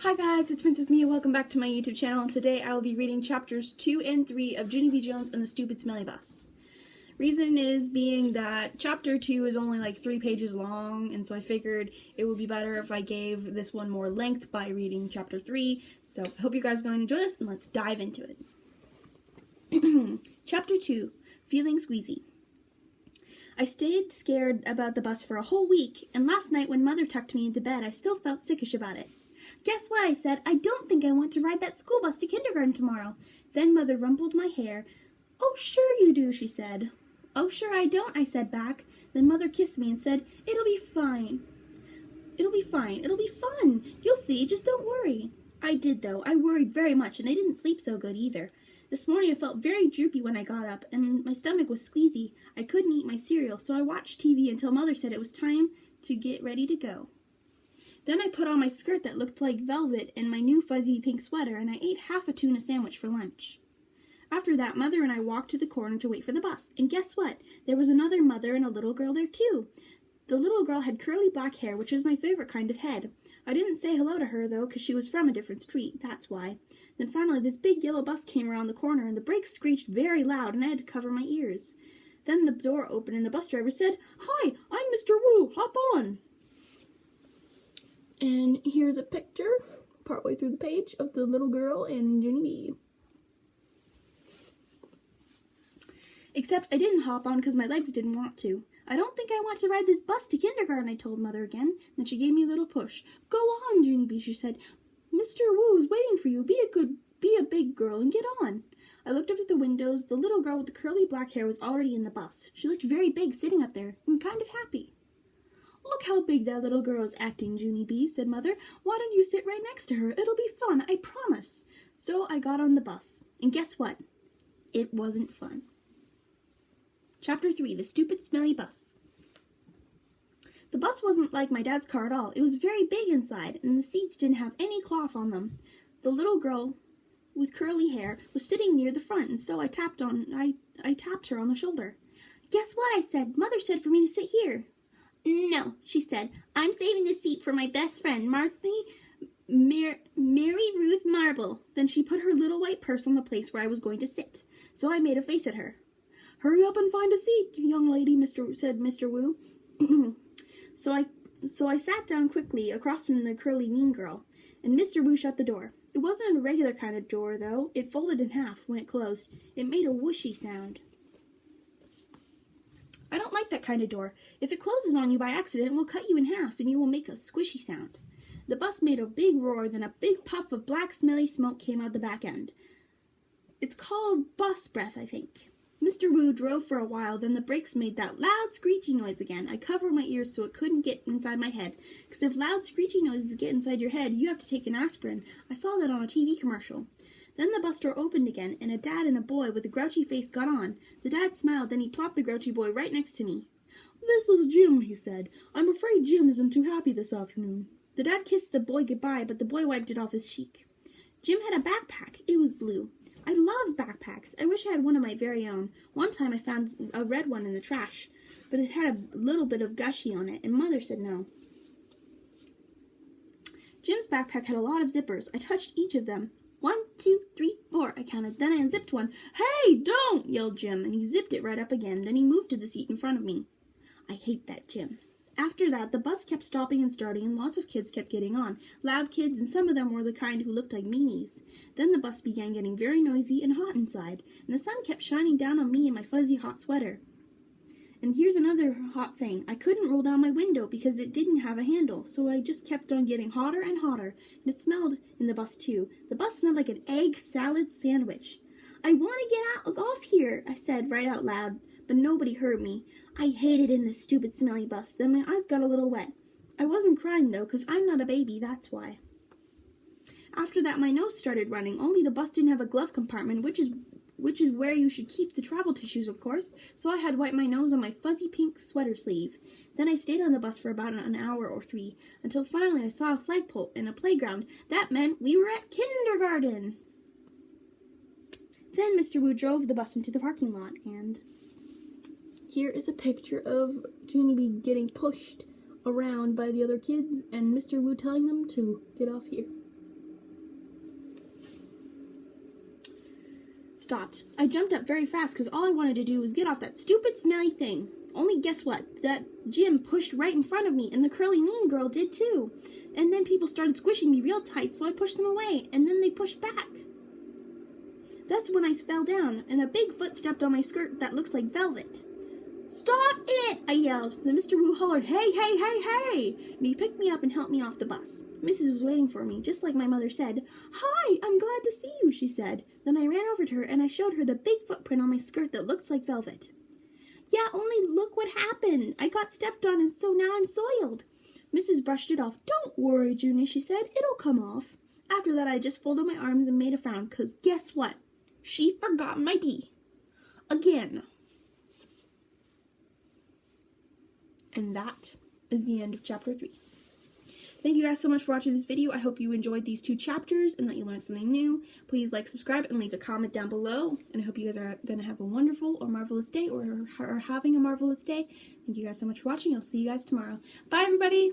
Hi guys, it's Princess Mia. Welcome back to my YouTube channel, and today I will be reading chapters 2 and 3 of Junie B. Jones and the Stupid Smelly Bus. Reason is being that chapter 2 is only like 3 pages long, and so I figured it would be better if I gave this one more length by reading chapter 3. So I hope you guys are going to enjoy this, and let's dive into it. Chapter 2, Feeling Squeezy. I stayed scared about the bus for a whole week, and last night when Mother tucked me into bed, I still felt sickish about it. Guess what, I said. I don't think I want to ride that school bus to kindergarten tomorrow. Then Mother rumpled my hair. Oh, sure you do, she said. Oh, sure I don't, I said back. Then Mother kissed me and said, It'll be fine. It'll be fine. It'll be fun. You'll see, just don't worry. I did, though. I worried very much, and I didn't sleep so good either. This morning I felt very droopy when I got up, and my stomach was squeezy. I couldn't eat my cereal, so I watched TV until Mother said it was time to get ready to go. Then I put on my skirt that looked like velvet and my new fuzzy pink sweater, and I ate half a tuna sandwich for lunch. After that, Mother and I walked to the corner to wait for the bus, and guess what? There was another mother and a little girl there too. The little girl had curly black hair, which is my favorite kind of head. I didn't say hello to her, though, because she was from a different street, that's why. Then finally, this big yellow bus came around the corner, and the brakes screeched very loud, and I had to cover my ears. Then the door opened, and the bus driver said, Hi, I'm Mr. Wu, hop on. And here's a picture, partway through the page, of the little girl and Junie B. Except I didn't hop on because my legs didn't want to. I don't think I want to ride this bus to kindergarten, I told Mother again. Then she gave me a little push. Go on, Junie B, she said. Mr. Wu is waiting for you. Be a big girl and get on. I looked up at the windows. The little girl with the curly black hair was already in the bus. She looked very big sitting up there and kind of happy. Look how big that little girl is acting, Junie B, said Mother. Why don't you sit right next to her? It'll be fun, I promise. So I got on the bus. And guess what? It wasn't fun. Chapter 3, The Stupid Smelly Bus. The bus wasn't like my dad's car at all. It was very big inside, and the seats didn't have any cloth on them. The little girl with curly hair was sitting near the front, and so I tapped her on the shoulder. Guess what, I said. Mother said for me to sit here. No, she said. I'm saving the seat for my best friend, Mary Ruth Marble. Then she put her little white purse on the place where I was going to sit. So I made a face at her. Hurry up and find a seat, young lady, said Mr. Wu. So I sat down quickly across from the curly mean girl, and Mr. Wu shut the door. It wasn't a regular kind of door, though. It folded in half when it closed. It made a whooshy sound. I don't like that kind of door. If it closes on you by accident, it will cut you in half, and you will make a squishy sound. The bus made a big roar, then a big puff of black smelly smoke came out the back end. It's called bus breath, I think. Mr. Wu drove for a while, then the brakes made that loud screechy noise again. I covered my ears so it couldn't get inside my head, because if loud screechy noises get inside your head, you have to take an aspirin. I saw that on a TV commercial. Then the bus door opened again, and a dad and a boy with a grouchy face got on. The dad smiled, then he plopped the grouchy boy right next to me. This is Jim, he said. I'm afraid Jim isn't too happy this afternoon. The dad kissed the boy goodbye, but the boy wiped it off his cheek. Jim had a backpack. It was blue. I love backpacks. I wish I had one of my very own. One time I found a red one in the trash, but it had a little bit of gushy on it, and Mother said no. Jim's backpack had a lot of zippers. I touched each of them. 1, 2, 3, 4, I counted. Then I unzipped one. Hey, don't, yelled Jim, and he zipped it right up again. Then he moved to the seat in front of me. I hate that Jim. After that, the bus kept stopping and starting, and lots of kids kept getting on. Loud kids, and some of them were the kind who looked like meanies. Then the bus began getting very noisy and hot inside, and the sun kept shining down on me in my fuzzy hot sweater. And here's another hot thing. I couldn't roll down my window because it didn't have a handle, so I just kept on getting hotter and hotter, and it smelled in the bus too. The bus smelled like an egg salad sandwich. I want to get off here, I said right out loud, but nobody heard me. I hated in this stupid smelly bus. Then my eyes got a little wet. I wasn't crying though, because I'm not a baby, that's why. After that, my nose started running, only the bus didn't have a glove compartment, which is where you should keep the travel tissues, of course, so I had wiped my nose on my fuzzy pink sweater sleeve. Then I stayed on the bus for about an hour or 3, until finally I saw a flagpole and a playground. That meant we were at kindergarten! Then Mr. Wu drove the bus into the parking lot, and here is a picture of Junie B getting pushed around by the other kids, and Mr. Wu telling them to get off here. stopped. I jumped up very fast because all I wanted to do was get off that stupid smelly thing. Only guess what? That Jim pushed right in front of me, and the curly mean girl did too. And then people started squishing me real tight, so I pushed them away, and then they pushed back. That's when I fell down, and a big foot stepped on my skirt that looks like velvet. "Stop it!" I yelled. Then Mr. Wu hollered, "Hey, hey, hey, hey!" And he picked me up and helped me off the bus. Mrs. was waiting for me, just like my mother said. "Hi, I'm glad to see you," she said. Then I ran over to her, and I showed her the big footprint on my skirt that looks like velvet. "Yeah, only look what happened. I got stepped on, and so now I'm soiled." Mrs. brushed it off. "Don't worry, Junie," she said. "It'll come off." After that, I just folded my arms and made a frown, because guess what? She forgot my bee. Again. And that is the end of chapter 3. Thank you guys so much for watching this video. I hope you enjoyed these 2 chapters and that you learned something new. Please like, subscribe, and leave a comment down below. And I hope you guys are going to have a wonderful or marvelous day, or are having a marvelous day. Thank you guys so much for watching. I'll see you guys tomorrow. Bye, everybody!